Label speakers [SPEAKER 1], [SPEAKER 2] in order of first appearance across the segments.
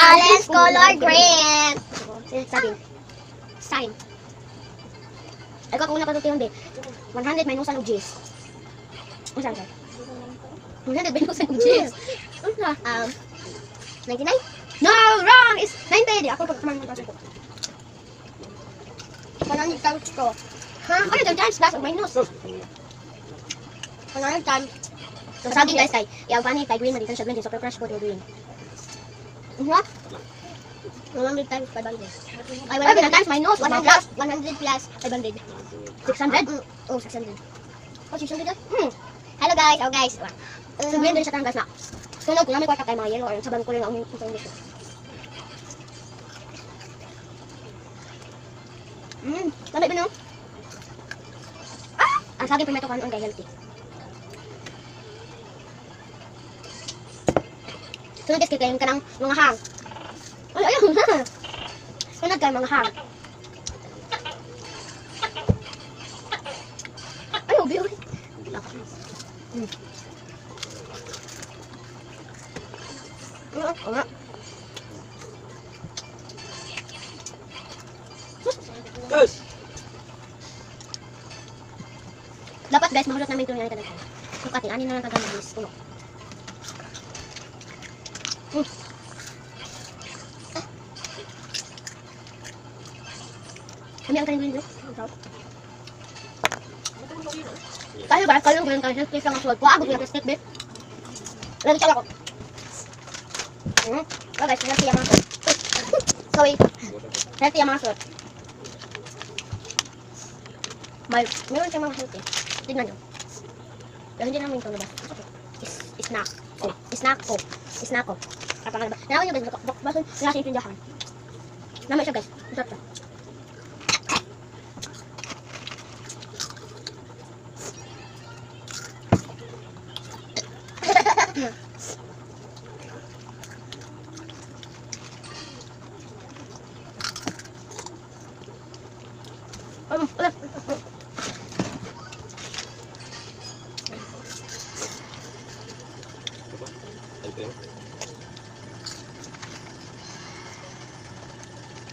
[SPEAKER 1] Bales color green. Sign. Ay ko una pa ito yung 100 minus ang G's. Ano saan? 100 minus ang G's. 99? No, wrong! It's 90. Ako pagkaman ng kasi ko. 100 times ko. Ha? Ano yung times plus or minus? 100 times. So sabi guys kay, yung funny kay green dito siya blend super crush ko to green. What? 100 times 500. Ay, 100 times minus 100 plus 500. 600? Oh, 600. Oh, 600 Hello guys, oh guys. So green din siya guys na. Sunog ko na may kwarta kay mga yellow or saban ko rin ang ito dito. Lamay ba no? Ang sabi primeto kanon kay healthy. Sunod guys kaya ka ng mga hang. Ay, ayun na. Sunod kayo mga hang. Ayaw, biyo. Oo nga. Dapat guys, mahulot namin ito yung nangyari talaga. Sukatin, anin na lang kagana guys. Uno. Kami ang kanin dito. Kaya ba? Kaya yung kanin please lang ang suwag ko. Abot yung stick bit. Lagi siya ako. Oh guys, healthy yung mga suwag. Sorry. Healthy yung mga suwag. Meron siyang mga healthy. Tignan nyo. Pero hindi namin ito nabas. Snack. Snack ko. Snack ko. Kapag nabas. Nalawan nyo guys. Baso nasa yung tindahan. Namin siya guys. Masarap siya.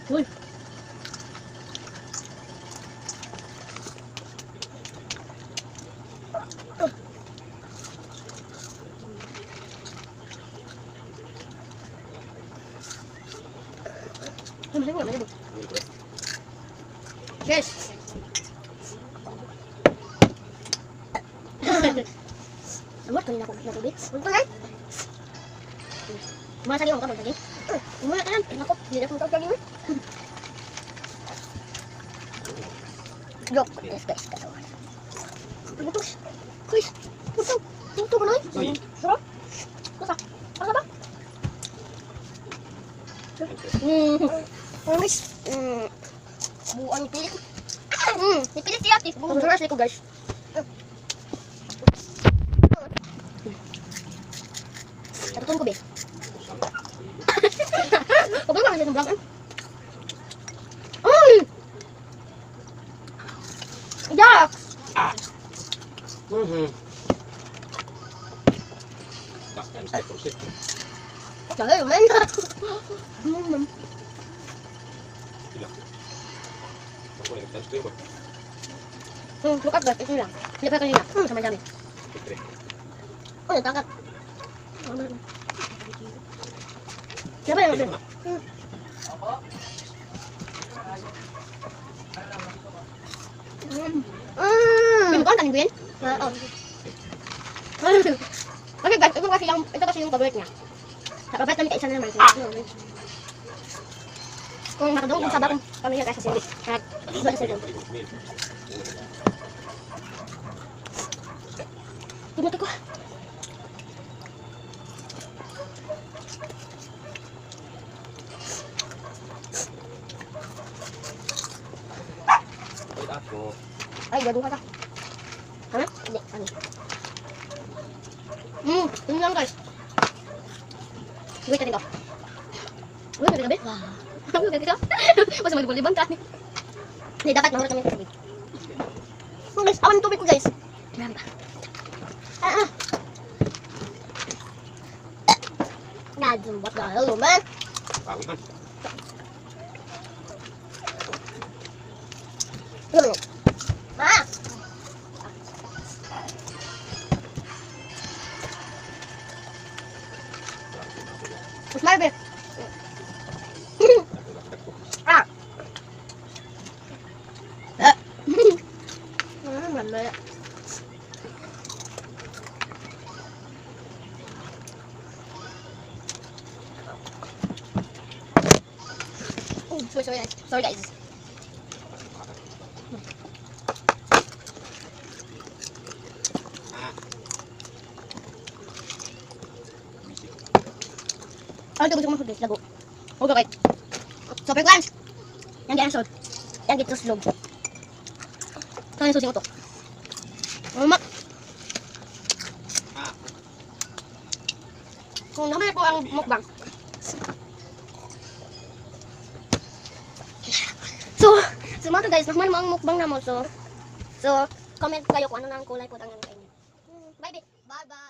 [SPEAKER 1] Uy. Yes. Amor, kanina ako natubig. Unto na. Muna sa liwang ka, magtagi. Muna ka lang. Ako, hindi na kong tawag mo. Yok, guys, katawan. Butos. Guys, buto. Buto ka na eh. Sarap. Masa? Masa ba? Guys. Buwan pilit. Pilit siya. Buras ko guys. Tatun ko be. Pagod ka kasi ng vlog. Yak! Trời ơi, lúc áp gật cái là nhập ra cái gì nào sama jamin oh ya tangkap siapa yang ngambil Bin bukan kan Bin? Oh. Oke guys, itu kasih yang favoritnya. Tak apa kami kaisan naman. Kung makadong kung sabak kami yung kasa sili. At iba sa dito. Tingnan ko. Ay, gaduh ka. Ano? Hindi, ano? Tingnan lang guys. Wait natin to. Wait, gabi gabi. Wow. Gabi ka? Mas malibang ka. Hindi, dapat mahulot namin ito tubig. Guys, awan tubig ko guys. Meron ba? Nadumbot na. Hello man.
[SPEAKER 2] Pagod na.
[SPEAKER 1] Ano mo? Ma! Smile, be. Ah! Mamaya. Oh, sorry, guys. Sorry, guys. Ano ito gusto mo guys? Lago. Huwag okay. Super crunch. Yang di-ansod. Yang gitu slog. Ito yung susing ito. Umak. Kung naman po ang mukbang. So mga guys, naman mo ang mukbang na mo. So, comment kayo kung ano na ang kulay po ang kainin. Bye, bye. Bye-bye.